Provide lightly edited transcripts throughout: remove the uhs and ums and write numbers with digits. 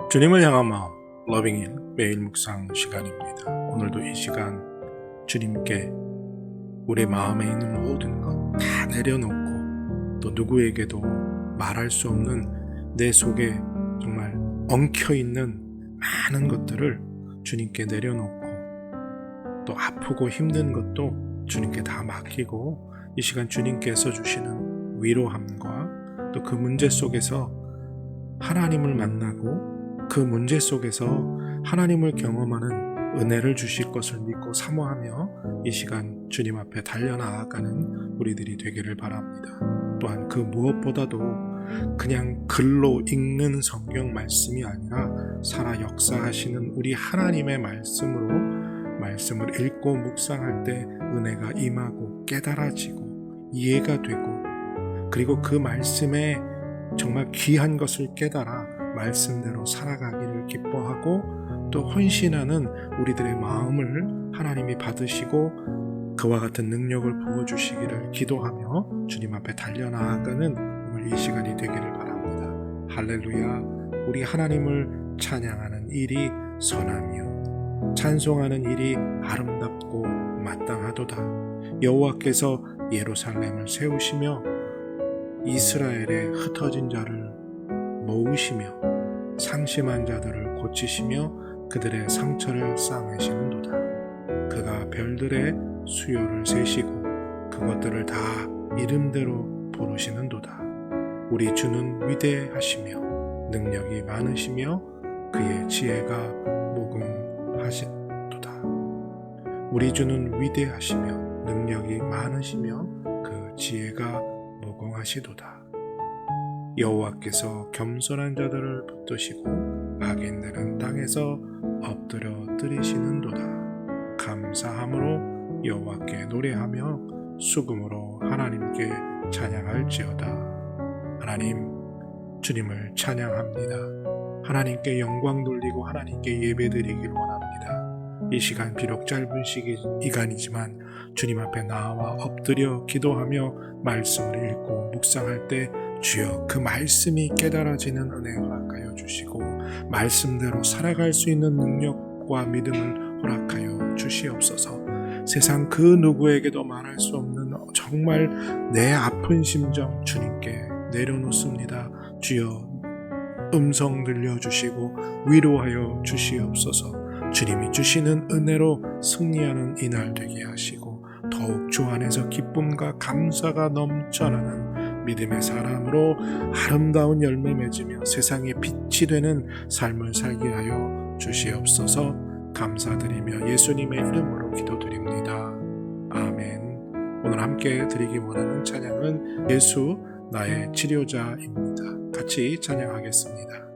주님을 향한 마음 러빙인 매일 묵상 시간입니다. 오늘도 이 시간 주님께 우리 마음에 있는 모든 것 다 내려놓고 또 누구에게도 말할 수 없는 내 속에 정말 엉켜있는 많은 것들을 주님께 내려놓고 또 아프고 힘든 것도 주님께 다 맡기고 이 시간 주님께서 주시는 위로함과 또 그 문제 속에서 하나님을 만나고 그 문제 속에서 하나님을 경험하는 은혜를 주실 것을 믿고 사모하며 이 시간 주님 앞에 달려나아가는 우리들이 되기를 바랍니다. 또한 그 무엇보다도 그냥 글로 읽는 성경 말씀이 아니라 살아 역사하시는 우리 하나님의 말씀으로 말씀을 읽고 묵상할 때 은혜가 임하고 깨달아지고 이해가 되고 그리고 그 말씀에 정말 귀한 것을 깨달아 말씀대로 살아가기를 기뻐하고 또 헌신하는 우리들의 마음을 하나님이 받으시고 그와 같은 능력을 부어주시기를 기도하며 주님 앞에 달려나아가는 오늘 이 시간이 되기를 바랍니다. 할렐루야. 우리 하나님을 찬양하는 일이 선하며 찬송하는 일이 아름답고 마땅하도다. 여호와께서 예루살렘을 세우시며 이스라엘의 흩어진 자를 모으시며 상심한 자들을 고치시며 그들의 상처를 싸매시는도다. 그가 별들의 수요를 세시고 그것들을 다 이름대로 부르시는도다. 우리 주는 위대하시며 능력이 많으시며 그의 지혜가 무궁하시도다. 우리 주는 위대하시며 능력이 많으시며 그 지혜가 무궁하시도다. 여호와께서 겸손한 자들을 붙드시고 악인들은 땅에서 엎드려 들이시는도다. 감사함으로 여호와께 노래하며 수금으로 하나님께 찬양할지어다. 하나님, 주님을 찬양합니다. 하나님께 영광 돌리고 하나님께 예배드리길 원합니다. 이 시간 비록 짧은 시간이지만 주님 앞에 나와 엎드려 기도하며 말씀을 읽고 묵상할 때 주여 그 말씀이 깨달아지는 은혜 허락하여 주시고 말씀대로 살아갈 수 있는 능력과 믿음을 허락하여 주시옵소서. 세상 그 누구에게도 말할 수 없는 정말 내 아픈 심정 주님께 내려놓습니다. 주여 음성 들려주시고 위로하여 주시옵소서. 주님이 주시는 은혜로 승리하는 이날 되게 하시고 더욱 주 안에서 기쁨과 감사가 넘쳐나는 믿음의 사람으로 아름다운 열매 맺으며 세상에 빛이 되는 삶을 살게 하여 주시옵소서. 감사드리며 예수님의 이름으로 기도드립니다. 아멘. 오늘 함께 드리기 원하는 찬양은 예수 나의 치료자입니다. 같이 찬양하겠습니다.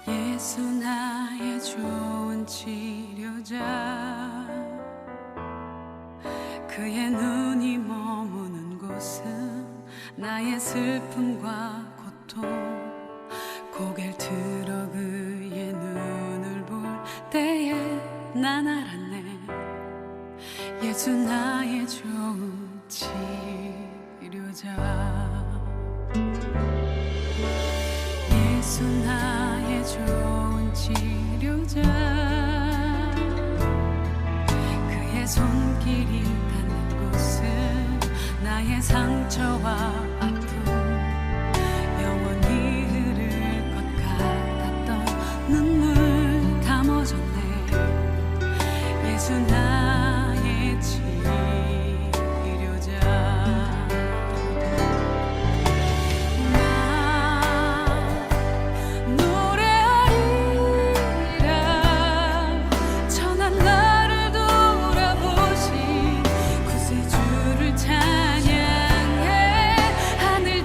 예수 나의 좋은 치료자 그의 눈이 머무는 곳은 나의 슬픔과 고통 고개를 들어 그의 눈을 볼 때에 난 알았네 예수 나의 좋은 치료자 예수 나의 좋은 치료자 그의 손길이 닿는 곳은 나의 상처와 아픔 영원히 흐를 것 같았던 눈물 다 멎었네 예수 나의 치료자 찬양해 하늘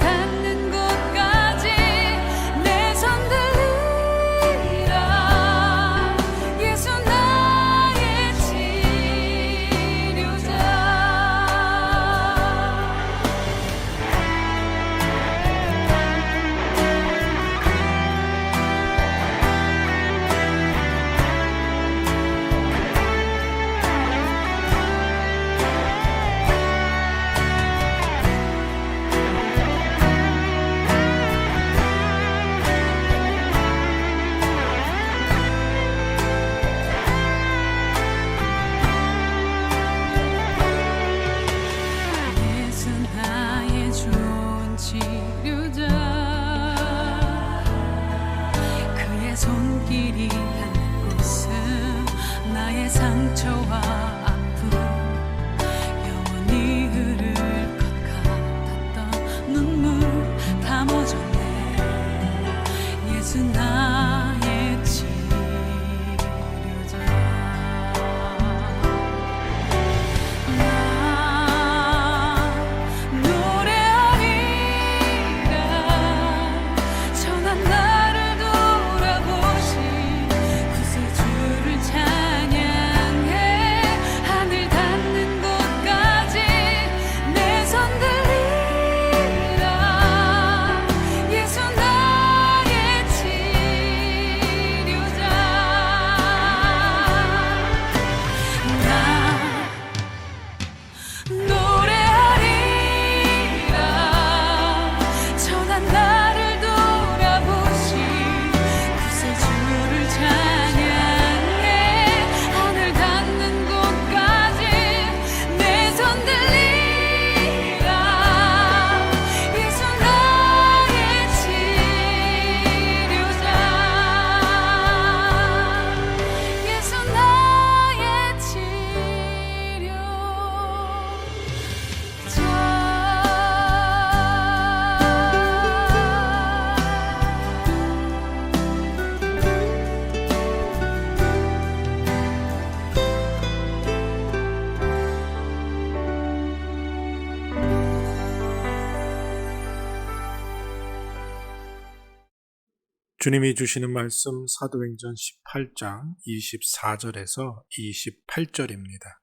주님이 주시는 말씀 사도행전 18장 24절에서 28절입니다.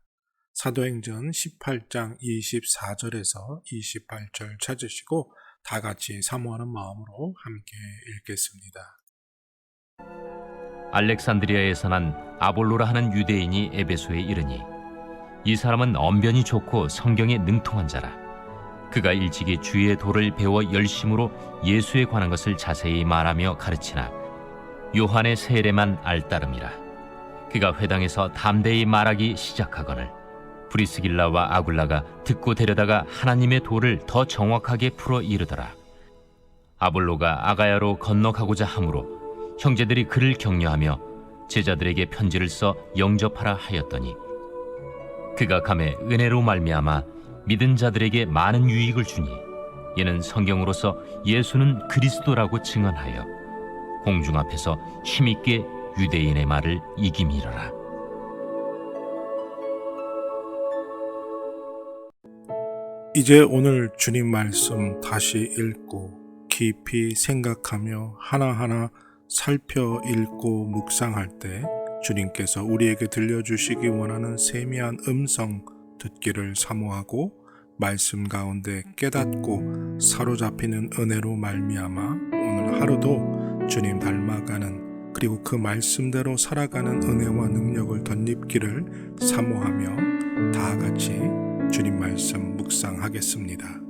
사도행전 18장 24절에서 28절 찾으시고 다 같이 사모하는 마음으로 함께 읽겠습니다. 알렉산드리아에서 난 아볼로라 하는 유대인이 에베소에 이르니 이 사람은 언변이 좋고 성경에 능통한 자라. 그가 일찍이 주의 도를 배워 열심으로 예수에 관한 것을 자세히 말하며 가르치나 요한의 세례만 알따름이라. 그가 회당에서 담대히 말하기 시작하거늘 브리스길라와 아굴라가 듣고 데려다가 하나님의 도를 더 정확하게 풀어 이르더라. 아볼로가 아가야로 건너가고자 하므로 형제들이 그를 격려하며 제자들에게 편지를 써 영접하라 하였더니 그가 감에 은혜로 말미암아 믿은 자들에게 많은 유익을 주니 이는 성경으로서 예수는 그리스도라고 증언하여 공중 앞에서 힘있게 유대인의 말을 이기미러라. 이제 오늘 주님 말씀 다시 읽고 깊이 생각하며 하나하나 살펴 읽고 묵상할 때 주님께서 우리에게 들려주시기 원하는 세미한 음성 듣기를 사모하고 말씀 가운데 깨닫고 사로잡히는 은혜로 말미암아 오늘 하루도 주님 닮아가는 그리고 그 말씀대로 살아가는 은혜와 능력을 덧입기를 사모하며 다 같이 주님 말씀 묵상하겠습니다.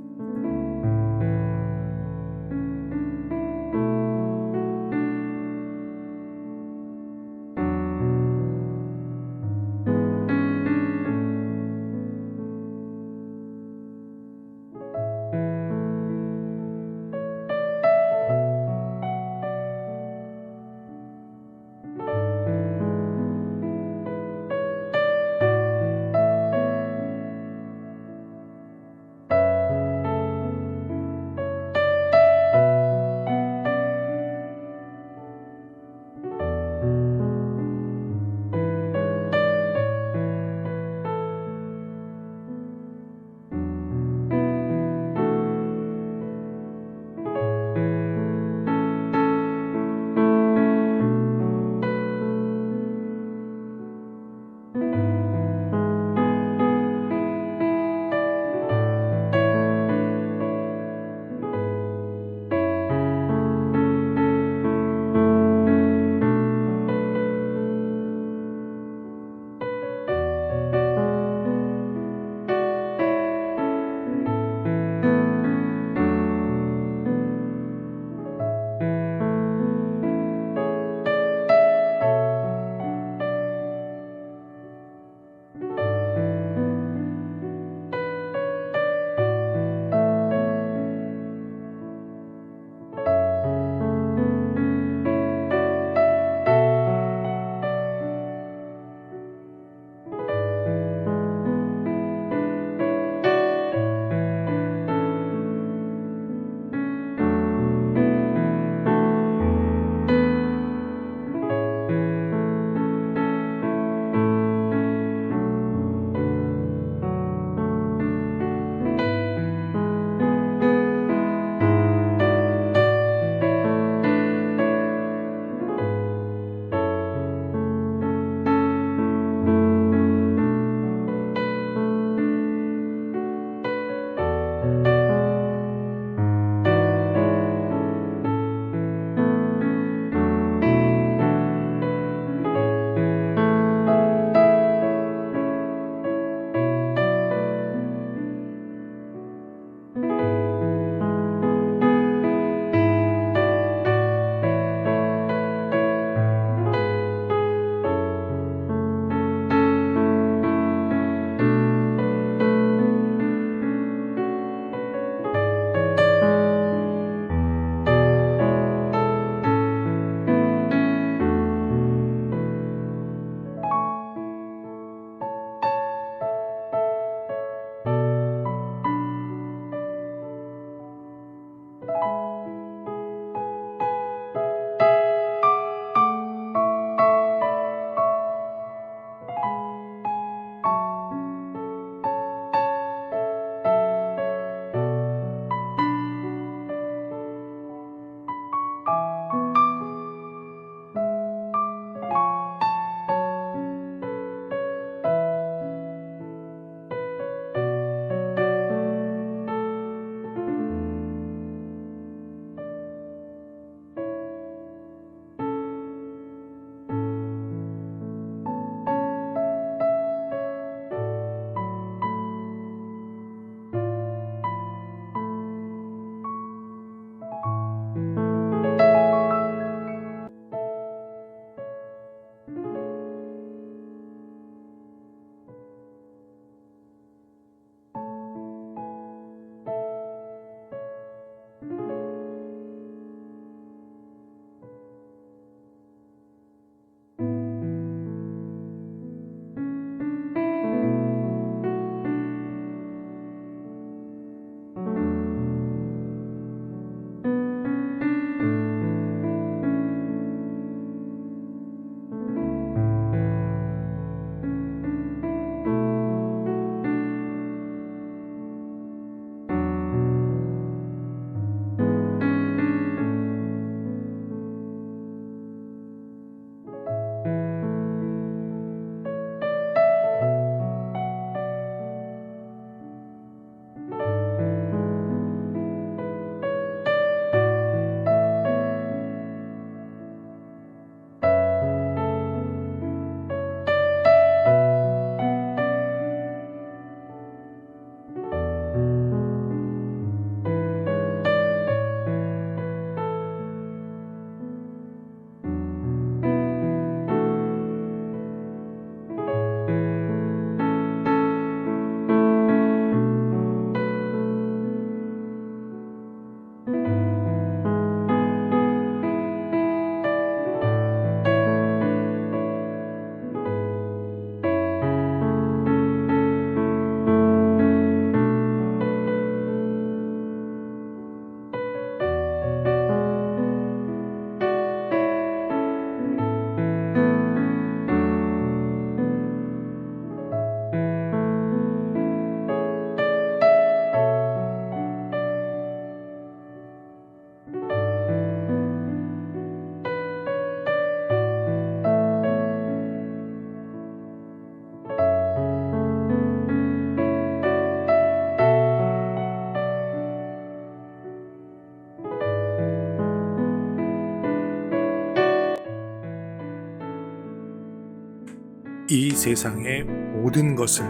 이 세상의 모든 것을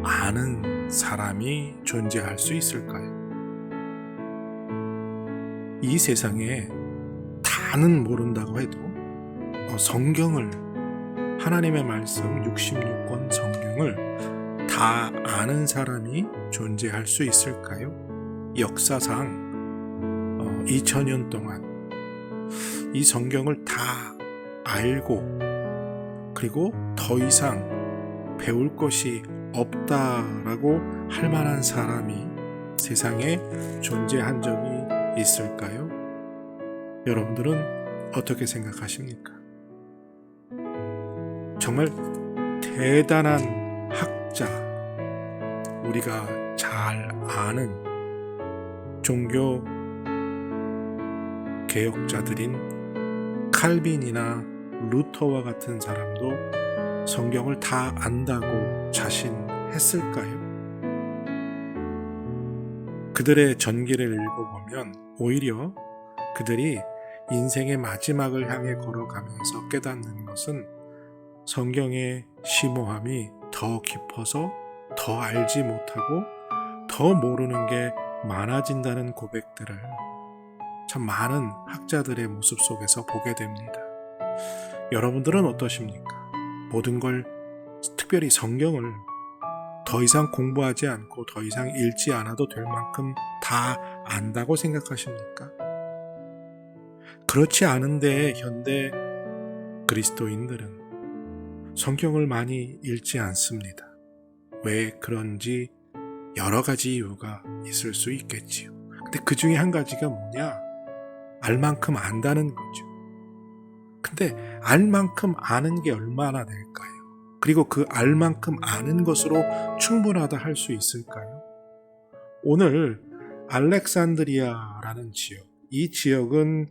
아는 사람이 존재할 수 있을까요? 이 세상에 다는 모른다고 해도 성경을, 하나님의 말씀 66권 성경을 다 아는 사람이 존재할 수 있을까요? 역사상 2000년 동안 이 성경을 다 알고 그리고 더 이상 배울 것이 없다라고 할 만한 사람이 세상에 존재한 적이 있을까요? 여러분들은 어떻게 생각하십니까? 정말 대단한 학자, 우리가 잘 아는 종교 개혁자들인 칼빈이나 루터와 같은 사람도 성경을 다 안다고 자신했을까요? 그들의 전기를 읽어보면 오히려 그들이 인생의 마지막을 향해 걸어가면서 깨닫는 것은 성경의 심오함이 더 깊어서 더 알지 못하고 더 모르는 게 많아진다는 고백들을 참 많은 학자들의 모습 속에서 보게 됩니다. 여러분들은 어떠십니까? 모든 걸, 특별히 성경을 더 이상 공부하지 않고 더 이상 읽지 않아도 될 만큼 다 안다고 생각하십니까? 그렇지 않은데 현대 그리스도인들은 성경을 많이 읽지 않습니다. 왜 그런지 여러 가지 이유가 있을 수 있겠지요. 근데 그 중에 한 가지가 뭐냐? 알 만큼 안다는 거죠. 근데 알 만큼 아는 게 얼마나 될까요? 그리고 그 알 만큼 아는 것으로 충분하다 할 수 있을까요? 오늘 알렉산드리아라는 지역, 이 지역은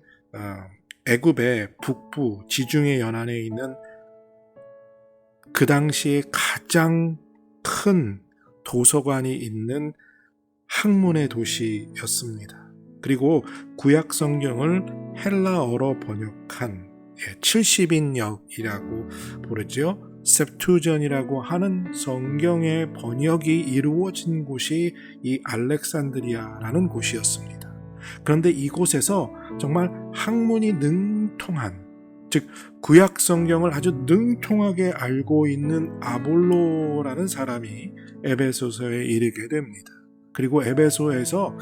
애굽의 북부 지중해 연안에 있는 그 당시에 가장 큰 도서관이 있는 학문의 도시였습니다. 그리고 구약 성경을 헬라어로 번역한 70인역이라고 부르죠. 셉투전이라고 하는 성경의 번역이 이루어진 곳이 이 알렉산드리아라는 곳이었습니다. 그런데 이곳에서 정말 학문이 능통한, 즉 구약 성경을 아주 능통하게 알고 있는 아볼로라는 사람이 에베소서에 이르게 됩니다. 그리고 에베소에서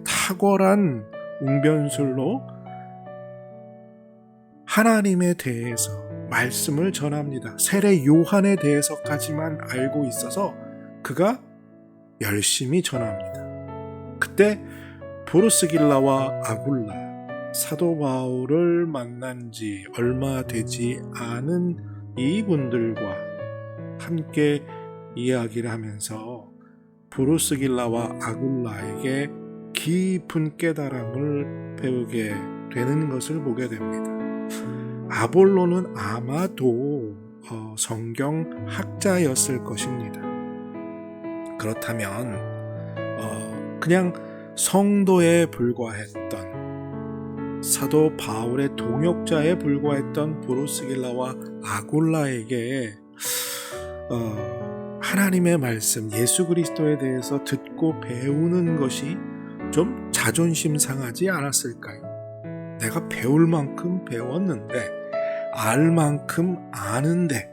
탁월한 웅변술로 하나님에 대해서 말씀을 전합니다. 세례 요한에 대해서까지만 알고 있어서 그가 열심히 전합니다. 그때 브루스길라와 아굴라, 사도 바울을 만난 지 얼마 되지 않은 이분들과 함께 이야기를 하면서 브루스길라와 아굴라에게 깊은 깨달음을 배우게 되는 것을 보게 됩니다. 아볼로는 아마도 성경 학자였을 것입니다. 그렇다면 그냥 성도에 불과했던, 사도 바울의 동역자에 불과했던 브루스길라와 아굴라에게 하나님의 말씀, 예수 그리스도에 대해서 듣고 배우는 것이 좀 자존심 상하지 않았을까요? 내가 배울 만큼 배웠는데, 알 만큼 아는데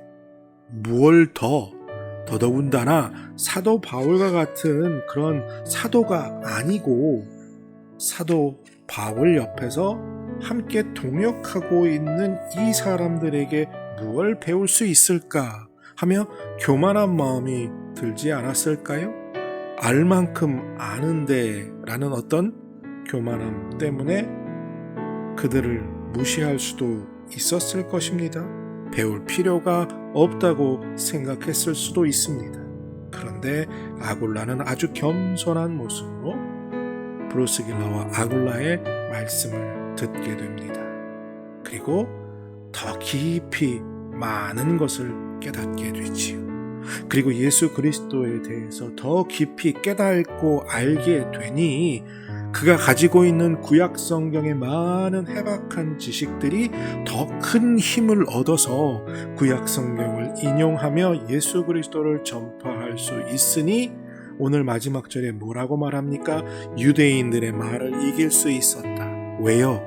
무얼 더더군다나 사도 바울과 같은 그런 사도가 아니고 사도 바울 옆에서 함께 동역하고 있는 이 사람들에게 무얼 배울 수 있을까 하며 교만한 마음이 들지 않았을까요? 알 만큼 아는데 라는 어떤 교만함 때문에 그들을 무시할 수도 있었을 것입니다. 배울 필요가 없다고 생각했을 수도 있습니다. 그런데 아굴라는 아주 겸손한 모습으로 브루스길라와 아굴라의 말씀을 듣게 됩니다. 그리고 더 깊이 많은 것을 깨닫게 되지요. 그리고 예수 그리스도에 대해서 더 깊이 깨닫고 알게 되니 그가 가지고 있는 구약 성경의 많은 해박한 지식들이 더 큰 힘을 얻어서 구약 성경을 인용하며 예수 그리스도를 전파할 수 있으니 오늘 마지막 절에 뭐라고 말합니까? 유대인들의 말을 이길 수 있었다. 왜요?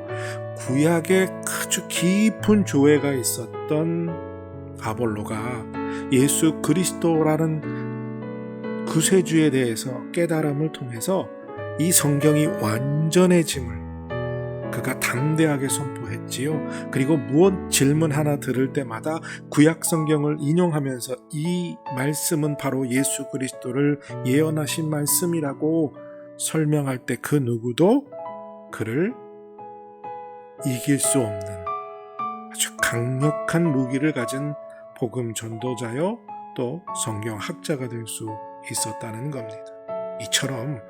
구약에 아주 깊은 조회가 있었던 아볼로가 예수 그리스도라는 구세주에 대해서 깨달음을 통해서 이 성경이 완전해짐을 그가 담대하게 선포했지요. 그리고 무엇 질문 하나 들을 때마다 구약 성경을 인용하면서 이 말씀은 바로 예수 그리스도를 예언하신 말씀이라고 설명할 때 그 누구도 그를 이길 수 없는 아주 강력한 무기를 가진 복음 전도자요 또 성경학자가 될 수 있었다는 겁니다. 이처럼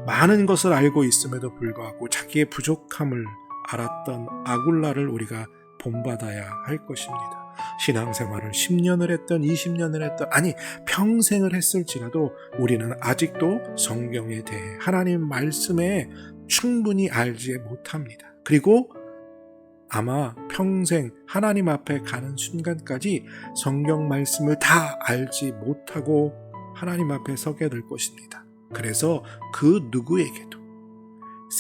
많은 것을 알고 있음에도 불구하고 자기의 부족함을 알았던 아굴라를 우리가 본받아야 할 것입니다. 신앙생활을 10년을 했던 20년을 했던 아니 평생을 했을지라도 우리는 아직도 성경에 대해 하나님 말씀에 충분히 알지 못합니다. 그리고 아마 평생 하나님 앞에 가는 순간까지 성경 말씀을 다 알지 못하고 하나님 앞에 서게 될 것입니다. 그래서 그 누구에게도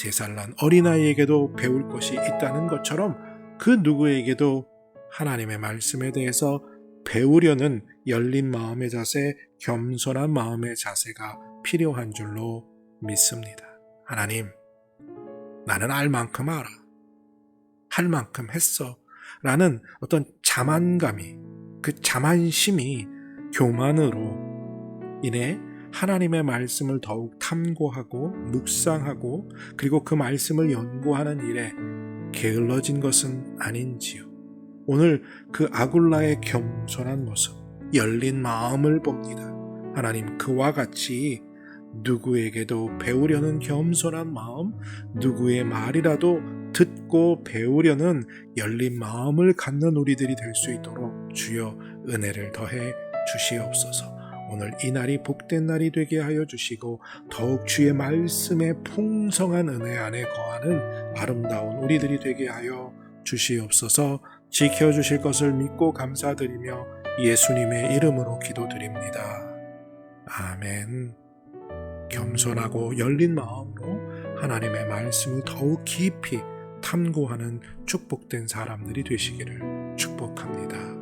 3살 난 어린아이에게도 배울 것이 있다는 것처럼 그 누구에게도 하나님의 말씀에 대해서 배우려는 열린 마음의 자세, 겸손한 마음의 자세가 필요한 줄로 믿습니다. 하나님, 나는 알 만큼 알아. 할 만큼 했어. 라는 어떤 자만감이, 그 자만심이 교만으로 인해 하나님의 말씀을 더욱 탐구하고 묵상하고 그리고 그 말씀을 연구하는 일에 게을러진 것은 아닌지요. 오늘 그 아굴라의 겸손한 모습, 열린 마음을 봅니다. 하나님 그와 같이 누구에게도 배우려는 겸손한 마음, 누구의 말이라도 듣고 배우려는 열린 마음을 갖는 우리들이 될 수 있도록 주여 은혜를 더해 주시옵소서. 오늘 이 날이 복된 날이 되게 하여 주시고 더욱 주의 말씀의 풍성한 은혜 안에 거하는 아름다운 우리들이 되게 하여 주시옵소서. 지켜주실 것을 믿고 감사드리며 예수님의 이름으로 기도드립니다. 아멘. 겸손하고 열린 마음으로 하나님의 말씀을 더욱 깊이 탐구하는 축복된 사람들이 되시기를 축복합니다.